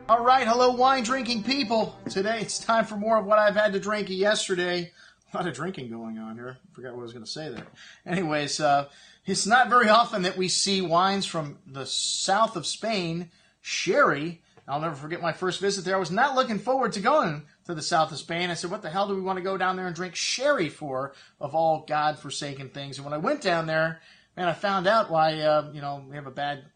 All right, hello wine drinking people. Today it's time for more of what I've had to drink yesterday. A lot of drinking going on here. I forgot what I was going to say there. Anyways, it's not very often that we see wines from the south of Spain, sherry. I'll never forget my first visit there. I was not looking forward to going to the south of Spain. I said, what the hell do we want to go down there and drink sherry for, of all God-forsaken things? And when I went down there, man, I found out why, we have a bad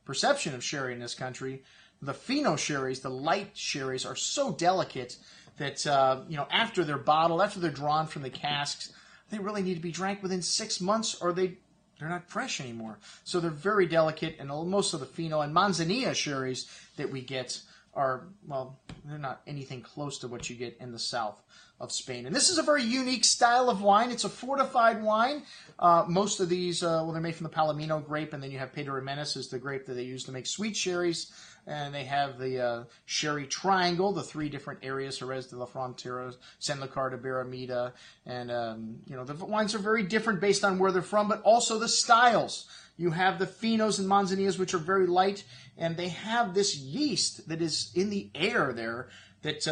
perception of sherry in this country. The Fino sherries, the light sherries, are so delicate that, after they're bottled, after they're drawn from the casks, they really need to be drank within 6 months or they're not fresh anymore. So they're very delicate, and most of the Fino and Manzanilla sherries that we get are, well, they're not anything close to what you get in the south of Spain. And this is a very unique style of wine. It's a fortified wine. Most of these, they're made from the Palomino grape, and then you have Pedro Jimenez is the grape that they use to make sweet sherries. And they have the sherry triangle, the three different areas, Jerez de la Frontera, Sanlúcar de Barrameda. And, the wines are very different based on where they're from, but also the styles. You have the Finos and Manzanillas, which are very light, and they have this yeast that is in the air there that,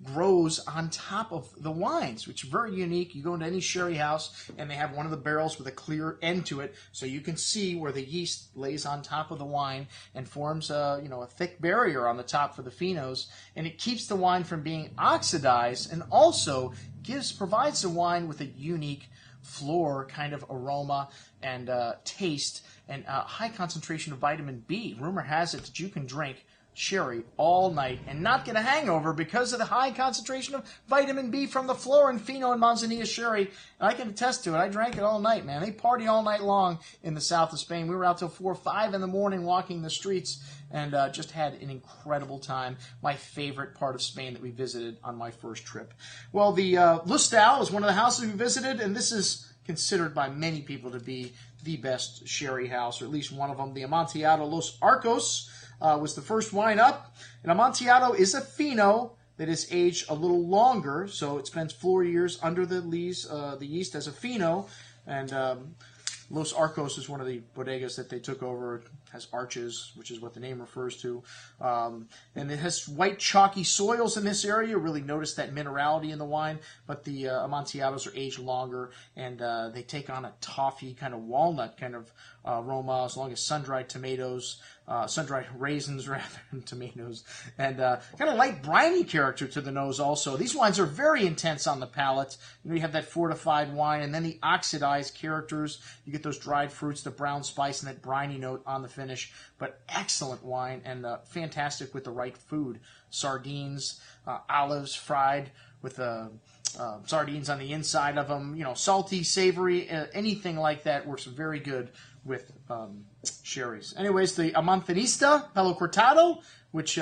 grows on top of the wines, which is very unique. You go into any sherry house, and they have one of the barrels with a clear end to it, so you can see where the yeast lays on top of the wine and forms a thick barrier on the top for the Finos, and it keeps the wine from being oxidized, and also provides the wine with a unique floor kind of aroma and taste, and high concentration of vitamin B. Rumor has it that you can drink sherry all night and not get a hangover because of the high concentration of vitamin B from the floor in Fino and Manzanilla sherry. And I can attest to it. I drank it all night, man. They party all night long in the south of Spain. We were out till 4 or 5 in the morning walking the streets and just had an incredible time. My favorite part of Spain that we visited on my first trip. Well, the Lustau is one of the houses we visited, and this is considered by many people to be the best sherry house, or at least one of them. The Amontillado Los Arcos was the first wine up. And Amontillado is a Fino that is aged a little longer, so it spends 4 years under the yeast as a Fino. And Los Arcos is one of the bodegas that they took over. It has arches, which is what the name refers to. And it has white chalky soils in this area. You really notice that minerality in the wine. But the Amontillados are aged longer, and they take on a toffee kind of walnut kind of aroma, as long as sun-dried tomatoes, sun-dried raisins rather than tomatoes, and kind of light briny character to the nose also. These wines are very intense on the palate. You have that fortified wine, and then the oxidized characters. You get those dried fruits, the brown spice, and that briny note on the finish. But excellent wine, and fantastic with the right food. Sardines, olives fried with sardines on the inside of them. Salty, savory, anything like that works very good with sherries. Anyways, the Amantanista Pelo Cortado, which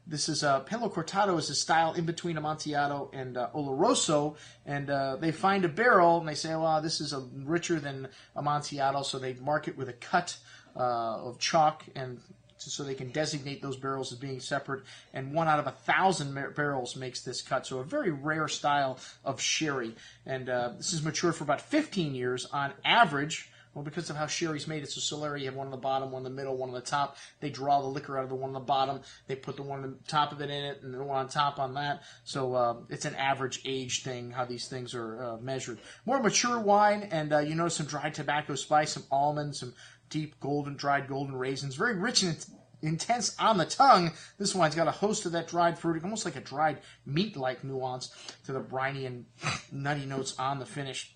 this is Pelo Cortado is a style in between Amontillado and Oloroso, and they find a barrel and they say, well, this is richer than Amontillado, so they mark it with a cut of chalk, and so they can designate those barrels as being separate, and 1 out of 1,000 barrels makes this cut. So a very rare style of sherry, and this is matured for about 15 years on average. Well, because of how sherry's made, it's a solera. You have one on the bottom, one in the middle, one on the top. They draw the liquor out of the one on the bottom. They put the one on the top of it in it, and the one on top on that. So it's an average age thing, how these things are measured. More mature wine, and you notice some dried tobacco spice, some almonds, some deep dried golden raisins. Very rich and intense on the tongue. This wine's got a host of that dried fruit, almost like a dried meat-like nuance to the briny and nutty notes on the finish.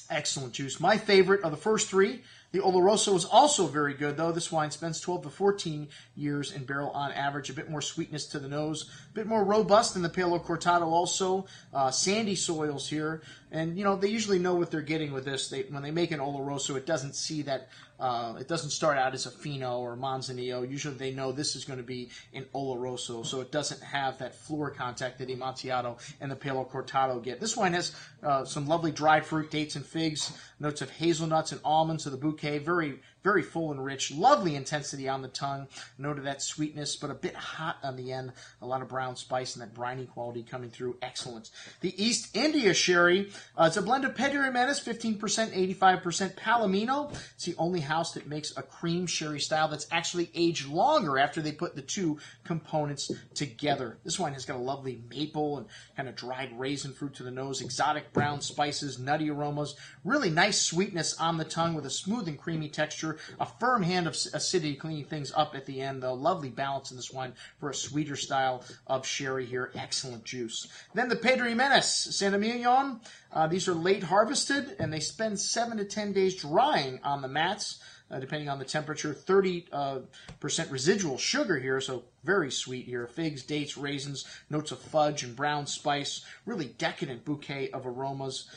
Excellent juice. My favorite of the first 3, the Oloroso, is also very good, though. This wine spends 12 to 14 years in barrel on average. A bit more sweetness to the nose, a bit more robust than the Pelo Cortado also. Sandy soils here. And, they usually know what they're getting with this. When they make an Oloroso, it doesn't see that, it doesn't start out as a Fino or Manzanillo. Usually they know this is going to be an Oloroso, so it doesn't have that floor contact that Amontillado and the Pelo Cortado get. This wine has some lovely dried fruit, dates and figs, notes of hazelnuts and almonds to the bouquet. Very very full and rich. Lovely intensity on the tongue. Note of that sweetness, but a bit hot on the end. A lot of brown spice and that briny quality coming through. Excellent. The East India Sherry. It's a blend of Pedro Jimenez, 15%, 85% Palomino. It's the only house that makes a cream sherry style that's actually aged longer after they put the two components together. This wine has got a lovely maple and kind of dried raisin fruit to the nose, exotic brown spices, nutty aromas, really nice sweetness on the tongue with a smooth and creamy texture, a firm hand of acidity cleaning things up at the end, though. Lovely balance in this wine for a sweeter style of sherry here. Excellent juice. Then the Pedro Jimenez San Emilio. These are late harvested, and they spend 7 to 10 days drying on the mats, depending on the temperature. 30% residual sugar here, so very sweet here. Figs, dates, raisins, notes of fudge and brown spice. Really decadent bouquet of aromas.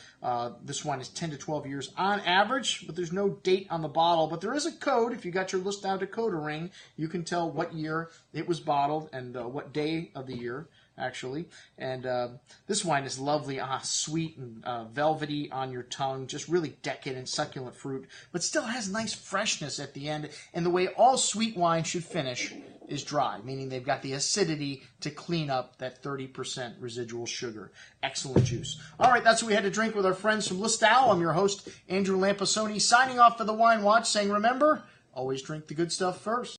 This wine is 10 to 12 years on average, but there's no date on the bottle. But there is a code. If you got your Lustau decoder ring, you can tell what year it was bottled and what day of the year, actually. And this wine is lovely, sweet and velvety on your tongue, just really decadent, succulent fruit, but still has nice freshness at the end. And the way all sweet wine should finish is dry, meaning they've got the acidity to clean up that 30% residual sugar. Excellent juice. All right, that's what we had to drink with our friends from Lustau. I'm your host, Andrew Lampasoni, signing off for the Wine Watch, saying, remember, always drink the good stuff first.